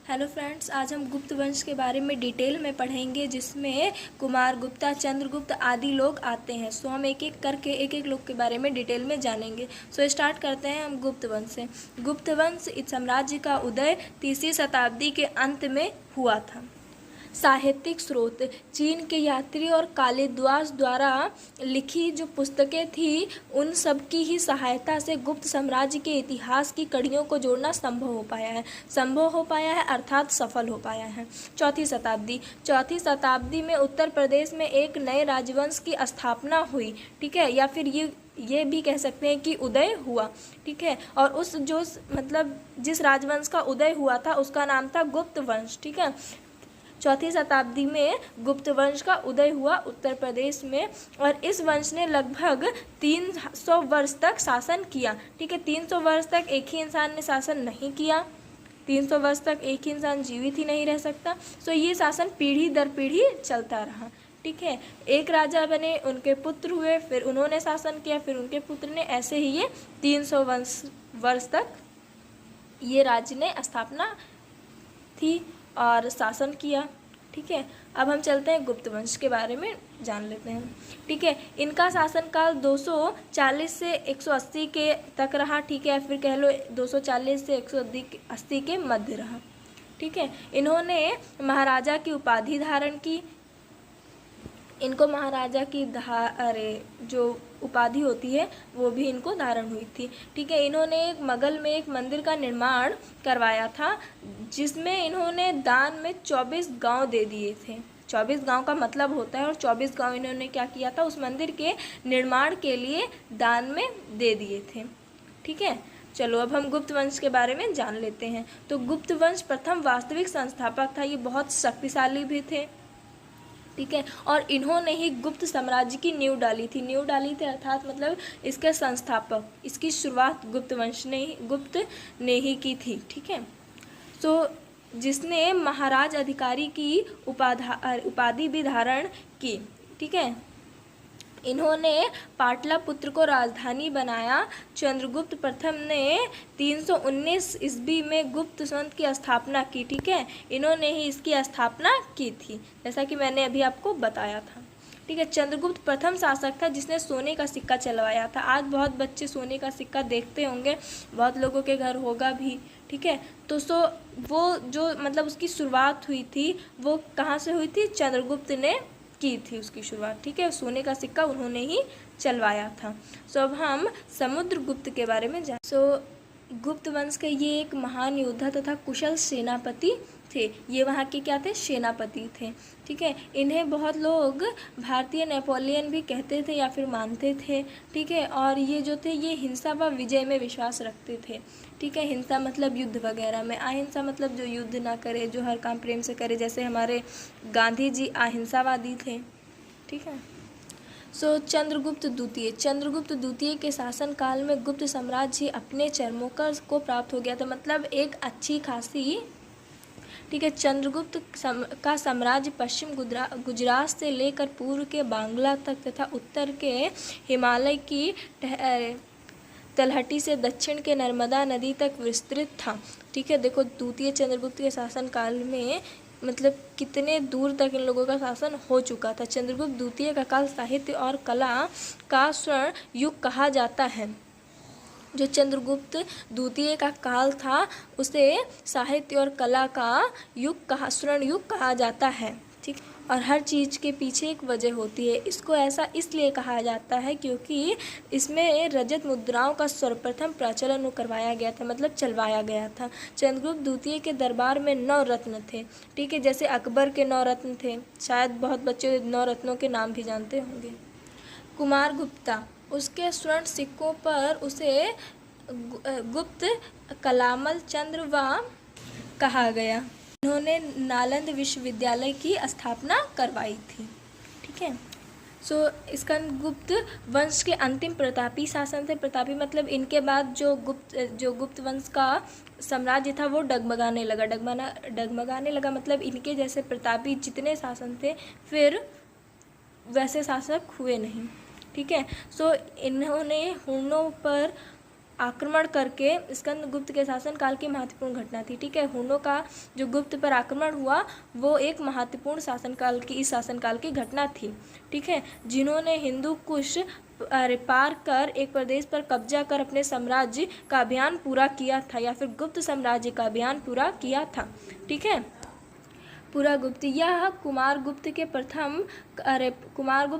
Hello friends, आज हम गुप्त वंश के बारे में डिटेल में पढ़ेंगे, जिसमें कुमार गुप्ता, चंद्रगुप्त आदि लोग आते हैं। सो हम एक एक करके एक एक लोग के बारे में डिटेल में जानेंगे। सो स्टार्ट करते हैं हम गुप्त वंश से। गुप्त वंश इस साम्राज्य का उदय 3वीं शताब्दी के अंत में हुआ था। साहित्यिक स्रोत: चीन के यात्री और कालिदास द्वारा लिखी जो पुस्तकें थी, उन सब की ही सहायता से गुप्त साम्राज्य के इतिहास की कड़ियों को जोड़ना संभव हो पाया है अर्थात सफल हो पाया है। चौथी शताब्दी में उत्तर प्रदेश में एक नए राजवंश की स्थापना हुई, ठीक है, या फिर ये भी कह सकते हैं कि उदय हुआ, ठीक है। और उस जो मतलब जिस राजवंश का उदय हुआ था उसका नाम था गुप्त वंश, ठीक है। चौथी शताब्दी में गुप्त वंश का उदय हुआ उत्तर प्रदेश में, और इस वंश ने लगभग 300 वर्ष तक शासन किया, ठीक है। 300 वर्ष तक एक ही इंसान ने शासन नहीं किया, 300 वर्ष तक एक ही इंसान जीवित ही नहीं रह सकता। सो ये शासन पीढ़ी दर पीढ़ी चलता रहा, ठीक है। एक राजा बने, उनके पुत्र हुए, फिर उन्होंने शासन किया, फिर उनके पुत्र ने, ऐसे ही ये 300 वर्ष तक ये राज्य ने स्थापना थी और शासन किया, ठीक है। अब हम चलते हैं गुप्त वंश के बारे में जान लेते हैं, ठीक है। इनका शासनकाल 240 से 180 के तक रहा, ठीक है, फिर कह लो 240 से 180 के मध्य रहा, ठीक है। इन्होंने महाराजा की उपाधि धारण की। इनको महाराजा की जो उपाधि होती है वो भी इनको धारण हुई थी, ठीक है। इन्होंने एक मगल में एक मंदिर का निर्माण करवाया था, जिसमें इन्होंने दान में 24 गांव दे दिए थे। 24 गांव का मतलब होता है, और 24 गांव इन्होंने क्या किया था, उस मंदिर के निर्माण के लिए दान में दे दिए थे, ठीक है। चलो अब हम गुप्त वंश के बारे में जान लेते हैं। तो गुप्त वंश प्रथम वास्तविक संस्थापक था, ये बहुत शक्तिशाली भी थे, ठीक है। और इन्होंने ही गुप्त साम्राज्य की नींव डाली थी अर्थात मतलब इसके संस्थापक, इसकी शुरुआत गुप्त ने ही की थी, ठीक है। तो जिसने महाराज अधिकारी की उपाधि भी धारण की, ठीक है। इन्होंने पाटलिपुत्र को राजधानी बनाया। चंद्रगुप्त प्रथम ने 319 ईस्वी में गुप्त वंश की स्थापना की, ठीक है। इन्होंने ही इसकी स्थापना की थी, जैसा कि मैंने अभी आपको बताया था, ठीक है। चंद्रगुप्त प्रथम शासक था जिसने सोने का सिक्का चलवाया था। आज बहुत बच्चे सोने का सिक्का देखते होंगे, बहुत लोगों के घर होगा भी, ठीक है। तो वो जो मतलब उसकी शुरुआत हुई थी वो कहाँ से हुई थी, चंद्रगुप्त ने की थी उसकी शुरुआत, ठीक है। सोने का सिक्का उन्होंने ही चलवाया था। सो अब हम समुद्रगुप्त के बारे में गुप्त वंश के ये एक महान योद्धा तथा कुशल सेनापति थे। ये वहाँ के क्या थे, सेनापति थे, ठीक है। इन्हें बहुत लोग भारतीय नेपोलियन भी कहते थे या फिर मानते थे, ठीक है। और ये जो थे ये हिंसा व विजय में विश्वास रखते थे, ठीक है। हिंसा मतलब युद्ध वगैरह में, अहिंसा मतलब जो युद्ध ना करे, जो हर काम प्रेम से करे, जैसे हमारे गांधी जी अहिंसावादी थे, ठीक है। चंद्रगुप्त द्वितीय के शासनकाल में गुप्त साम्राज्य अपने चरमोकर को प्राप्त हो गया था, मतलब एक अच्छी खासी, ठीक है। चंद्रगुप्त का साम्राज्य पश्चिम गुजरात से लेकर पूर्व के बांग्ला तक तथा उत्तर के हिमालय की तलहटी से दक्षिण के नर्मदा नदी तक विस्तृत था, ठीक है। देखो द्वितीय चंद्रगुप्त के शासनकाल में मतलब कितने दूर तक इन लोगों का शासन हो चुका था। चंद्रगुप्त द्वितीय का काल साहित्य और कला का स्वर्ण युग कहा जाता है। जो चंद्रगुप्त द्वितीय का काल था उसे साहित्य और कला का स्वर्ण युग कहा जाता है, ठीक। और हर चीज़ के पीछे एक वजह होती है। इसको ऐसा इसलिए कहा जाता है क्योंकि इसमें रजत मुद्राओं का सर्वप्रथम प्रचलन करवाया गया था, मतलब चलवाया गया था। चंद्रगुप्त द्वितीय के दरबार में 9 रत्न थे, ठीक है। जैसे अकबर के 9 रत्न थे, शायद बहुत बच्चे 9 रत्नों के नाम भी जानते होंगे। कुमार गुप्ता, उसके स्वर्ण सिक्कों पर उसे गुप्त कलामल चंद्र व कहा गया। उन्होंने नालंदा विश्वविद्यालय की स्थापना करवाई थी, ठीक है। इसका गुप्त वंश के अंतिम प्रतापी शासन थे। प्रतापी मतलब इनके बाद जो गुप्त वंश का साम्राज्य था वो डगमगाने लगा, मतलब इनके जैसे प्रतापी जितने शासन थे फिर वैसे शासक हुए नहीं, ठीक है। इन्होंने हुनों पर आक्रमण करके स्कंदगुप्त के शासनकाल की महत्वपूर्ण घटना थी। ठीक है, हुनों का जो गुप्त पर आक्रमण हुआ वो एक महत्वपूर्ण इस शासनकाल की घटना थी। ठीक है, जिन्होंने हिंदू कुश पार कर एक प्रदेश पर कब्जा कर अपने साम्राज्य का अभियान पूरा किया था, या फिर गुप्त साम्राज्य का अभियान पूरा किया था। ठीक है, पुरागुप्त, यह कुमारगुप्त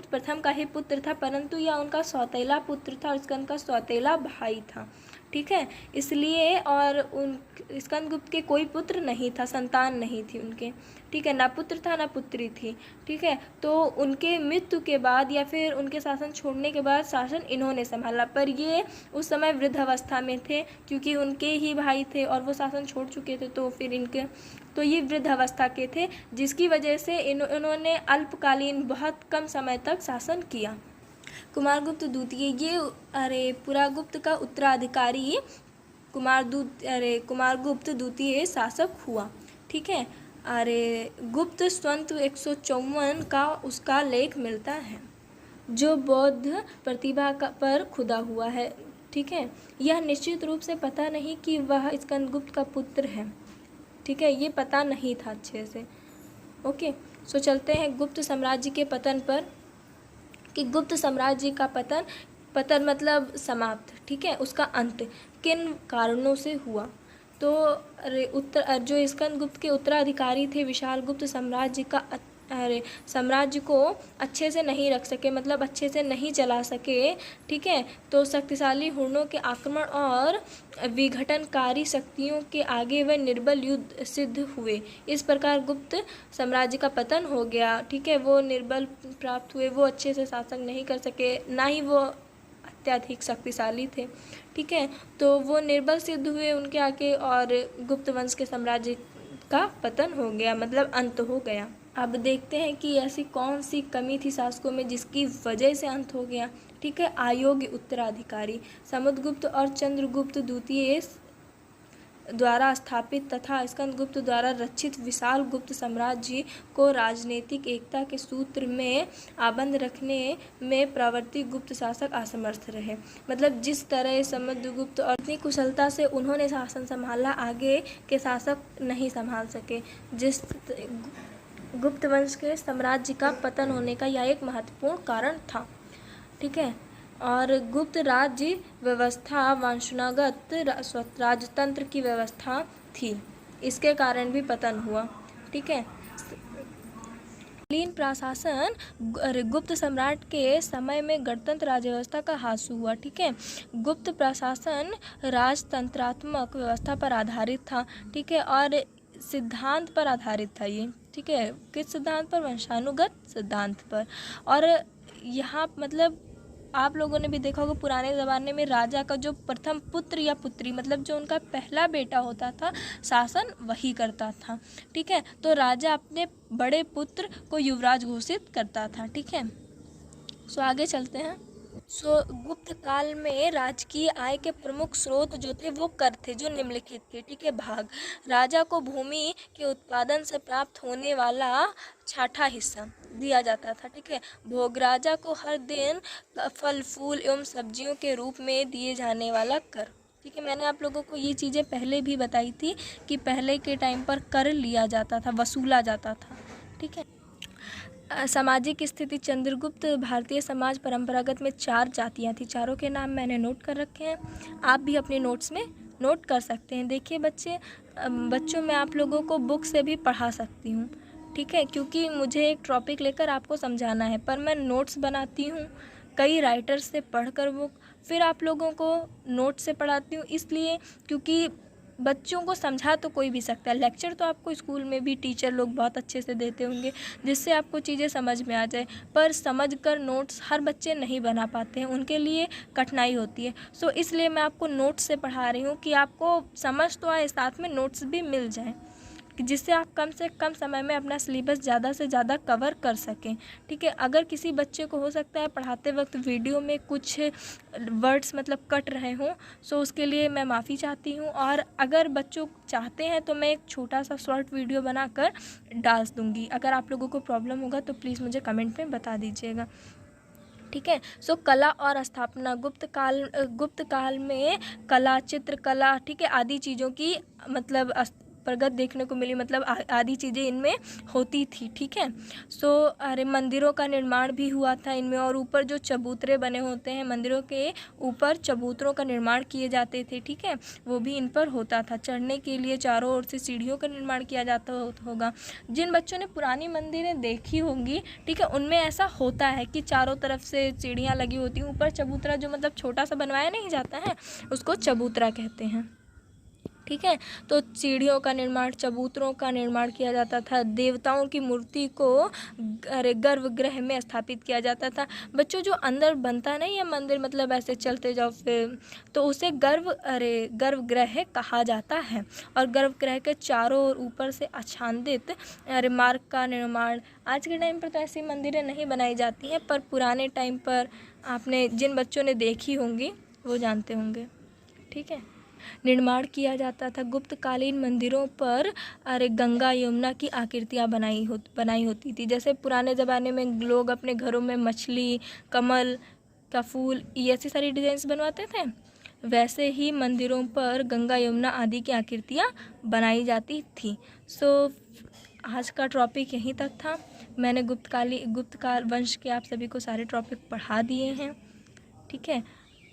प्रथम का ही पुत्र था, परंतु यह उनका सौतेला पुत्र था और स्कंद का सौतेला भाई था। ठीक है, इसलिए और स्कंदगुप्त के कोई पुत्र नहीं था, संतान नहीं थी उनके। ठीक है, ना पुत्र था ना पुत्री थी। ठीक है, तो उनके मृत्यु के बाद या फिर उनके शासन छोड़ने के बाद शासन इन्होंने संभाला, पर ये उस समय वृद्ध अवस्था में थे क्योंकि उनके ही भाई थे और वो शासन छोड़ चुके थे, तो ये वृद्ध अवस्था के थे, जिसकी वजह से इन्होंने अल्पकालीन बहुत कम समय तक शासन किया। कुमारगुप्त द्वितीय पुरागुप्त का उत्तराधिकारी कुमारगुप्त द्वितीय शासक हुआ। ठीक है, गुप्त स्वंत 154 का उसका लेख मिलता है जो बौद्ध प्रतिभा पर खुदा हुआ है। ठीक है, यह निश्चित रूप से पता नहीं कि वह स्कंदगुप्त का पुत्र है। ठीक है, ये पता नहीं था अच्छे से। ओके, सो चलते हैं गुप्त साम्राज्य के पतन पर, कि गुप्त साम्राज्य का पतन मतलब समाप्त। ठीक है, उसका अंत किन कारणों से हुआ। तो जो स्कंदगुप्त के उत्तराधिकारी थे विशालगुप्त साम्राज्य को अच्छे से नहीं रख सके, मतलब अच्छे से नहीं चला सके। ठीक है, तो शक्तिशाली हुनों के आक्रमण और विघटनकारी शक्तियों के आगे वे निर्बल युद्ध सिद्ध हुए। इस प्रकार गुप्त साम्राज्य का पतन हो गया। ठीक है, वो निर्बल प्राप्त हुए, वो अच्छे से शासन नहीं कर सके, ना ही वो अत्यधिक शक्तिशाली थे। ठीक है, तो वो निर्बल सिद्ध हुए उनके आगे और गुप्त वंश के साम्राज्य का पतन हो गया, मतलब अंत हो गया। अब देखते हैं कि ऐसी कौन सी कमी थी शासकों में जिसकी वजह से अंत हो गया। ठीक है, अयोग्य उत्तराधिकारी। समुद्रगुप्त और चंद्रगुप्त द्वितीय द्वारा स्थापित तथा स्कंदगुप्त द्वारा रचित विशाल गुप्त साम्राज्य को राजनीतिक एकता के सूत्र में आबद्ध रखने में प्रवर्ती गुप्त शासक असमर्थ रहे। मतलब जिस तरह समुद्रगुप्त और इतनी कुशलता से उन्होंने शासन संभाला, आगे के शासक नहीं संभाल सके। जिस गुप्त वंश के साम्राज्य का पतन होने का यह एक महत्वपूर्ण कारण था। ठीक है, और गुप्त राज्य व्यवस्था वंशानुगत राजतंत्र की व्यवस्था थी, इसके कारण भी पतन हुआ। ठीक है, लीन प्रशासन गुप्त सम्राट के समय में गणतंत्र राज्य व्यवस्था का ह्रास हुआ। ठीक है, गुप्त प्रशासन राजतंत्रात्मक व्यवस्था पर आधारित था। ठीक है, और सिद्धांत पर आधारित था ये। ठीक है, किस सिद्धांत पर? वंशानुगत सिद्धांत पर। और यहाँ मतलब आप लोगों ने भी देखा होगा पुराने ज़माने में राजा का जो प्रथम पुत्र या पुत्री, मतलब जो उनका पहला बेटा होता था, शासन वही करता था। ठीक है, तो राजा अपने बड़े पुत्र को युवराज घोषित करता था। ठीक है, सो आगे चलते हैं। गुप्त काल में राजकीय आय के प्रमुख स्रोत जो थे वो कर थे, जो निम्नलिखित थे। ठीक है, भाग। राजा को भूमि के उत्पादन से प्राप्त होने वाला छठा हिस्सा दिया जाता था। ठीक है, भोग। राजा को हर दिन फल फूल एवं सब्जियों के रूप में दिए जाने वाला कर। ठीक है, मैंने आप लोगों को ये चीज़ें पहले भी बताई थी कि पहले के टाइम पर कर लिया जाता था, वसूला जाता था। ठीक है, सामाजिक स्थिति। चंद्रगुप्त भारतीय समाज परंपरागत में 4 जातियां थी। चारों के नाम मैंने नोट कर रखे हैं, आप भी अपने नोट्स में नोट कर सकते हैं। देखिए बच्चों मैं आप लोगों को बुक से भी पढ़ा सकती हूँ। ठीक है, क्योंकि मुझे एक टॉपिक लेकर आपको समझाना है, पर मैं नोट्स बनाती हूँ कई राइटर्स से पढ़कर बुक, फिर आप लोगों को नोट से पढ़ाती हूँ, इसलिए क्योंकि बच्चों को समझा तो कोई भी सकता है। लेक्चर तो आपको स्कूल में भी टीचर लोग बहुत अच्छे से देते होंगे जिससे आपको चीज़ें समझ में आ जाए, पर समझ कर नोट्स हर बच्चे नहीं बना पाते हैं, उनके लिए कठिनाई होती है। सो इसलिए मैं आपको नोट्स से पढ़ा रही हूँ कि आपको समझ तो आए, साथ में नोट्स भी मिल जाएँ, जिससे आप कम से कम समय में अपना सिलेबस ज़्यादा से ज़्यादा कवर कर सकें। ठीक है, अगर किसी बच्चे को हो सकता है पढ़ाते वक्त वीडियो में कुछ वर्ड्स मतलब कट रहे हों, सो उसके लिए मैं माफ़ी चाहती हूँ। और अगर बच्चों चाहते हैं तो मैं एक छोटा सा शॉर्ट वीडियो बनाकर डाल दूँगी। अगर आप लोगों को प्रॉब्लम होगा तो प्लीज़ मुझे कमेंट में बता दीजिएगा। ठीक है। सो कला और स्थापना, गुप्त काल में कला, चित्रकला, ठीक है, आदि चीज़ों की मतलब प्रगत देखने को मिली, मतलब आदि चीज़ें इनमें होती थी। ठीक है। सो अरे मंदिरों का निर्माण भी हुआ था इनमें, और ऊपर जो चबूतरे बने होते हैं, मंदिरों के ऊपर चबूतरों का निर्माण किए जाते थे। ठीक है, वो भी इन पर होता था। चढ़ने के लिए चारों ओर से सीढ़ियों का निर्माण किया जाता होगा। जिन बच्चों ने पुरानी मंदिरें देखी होंगी, ठीक है, उनमें ऐसा होता है कि चारों तरफ से सीढ़ियाँ लगी होती हैं, ऊपर चबूतरा जो मतलब छोटा सा बनवाया नहीं जाता है, उसको चबूतरा कहते हैं। ठीक है। तो सीढ़ियों का निर्माण, चबूतरों का निर्माण किया जाता था। देवताओं की मूर्ति को गर्भगृह में स्थापित किया जाता था। बच्चों, जो अंदर बनता नहीं है मंदिर, मतलब ऐसे चलते जाओ फिर, तो उसे गर्भगृह कहा जाता है। और गर्भगृह के चारों ओर ऊपर से आच्छादित मार्ग का निर्माण, आज के टाइम पर तो ऐसी मंदिरें नहीं बनाई जाती हैं, पर पुराने टाइम पर आपने जिन बच्चों ने देखी होंगी वो जानते होंगे। ठीक है, निर्माण किया जाता था। गुप्तकालीन मंदिरों पर गंगा यमुना की आकृतियाँ बनाई होती थी। जैसे पुराने ज़माने में लोग अपने घरों में मछली, कमल का फूल, ये ऐसी सारी डिज़ाइंस बनवाते थे, वैसे ही मंदिरों पर गंगा यमुना आदि की आकृतियाँ बनाई जाती थी। सो आज का टॉपिक यहीं तक था। मैंने गुप्तकाल वंश के आप सभी को सारे टॉपिक पढ़ा दिए हैं। ठीक है,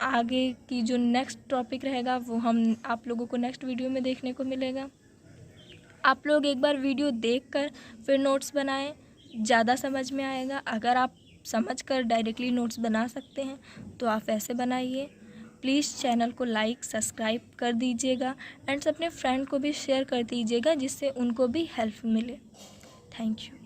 आगे की जो नेक्स्ट टॉपिक रहेगा वो हम आप लोगों को नेक्स्ट वीडियो में देखने को मिलेगा। आप लोग एक बार वीडियो देखकर फिर नोट्स बनाएं, ज़्यादा समझ में आएगा। अगर आप समझकर डायरेक्टली नोट्स बना सकते हैं तो आप ऐसे बनाइए। प्लीज़ चैनल को लाइक, सब्सक्राइब कर दीजिएगा एंड अपने फ्रेंड को भी शेयर कर दीजिएगा, जिससे उनको भी हेल्प मिले। Thank you.